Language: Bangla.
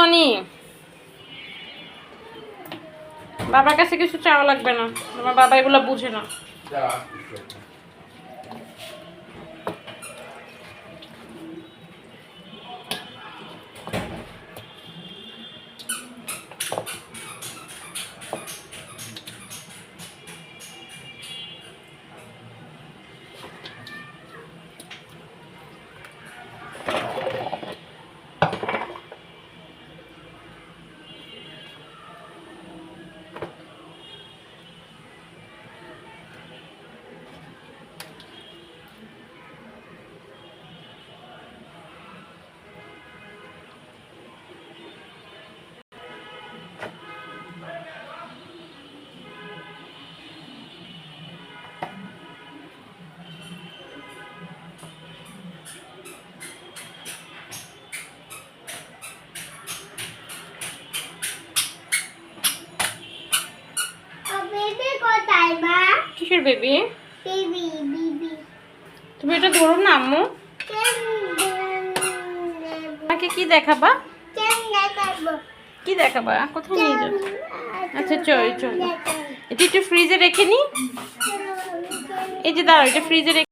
মানি বাবার কাছে কিছু চাওয়া লাগবে না, আমার বাবা এগুলো বুঝে না। কিসের বেবি? তুমি এটা ধরো না আম্মু। আমাকে কি দেখাবা? কি দেখাবা? কোথায় নিয়ে যাও? আচ্ছা চল চল, এটা একটু ফ্রিজে রেখে নি। এই যে দাঁড়াও, এটা ফ্রিজে রেখে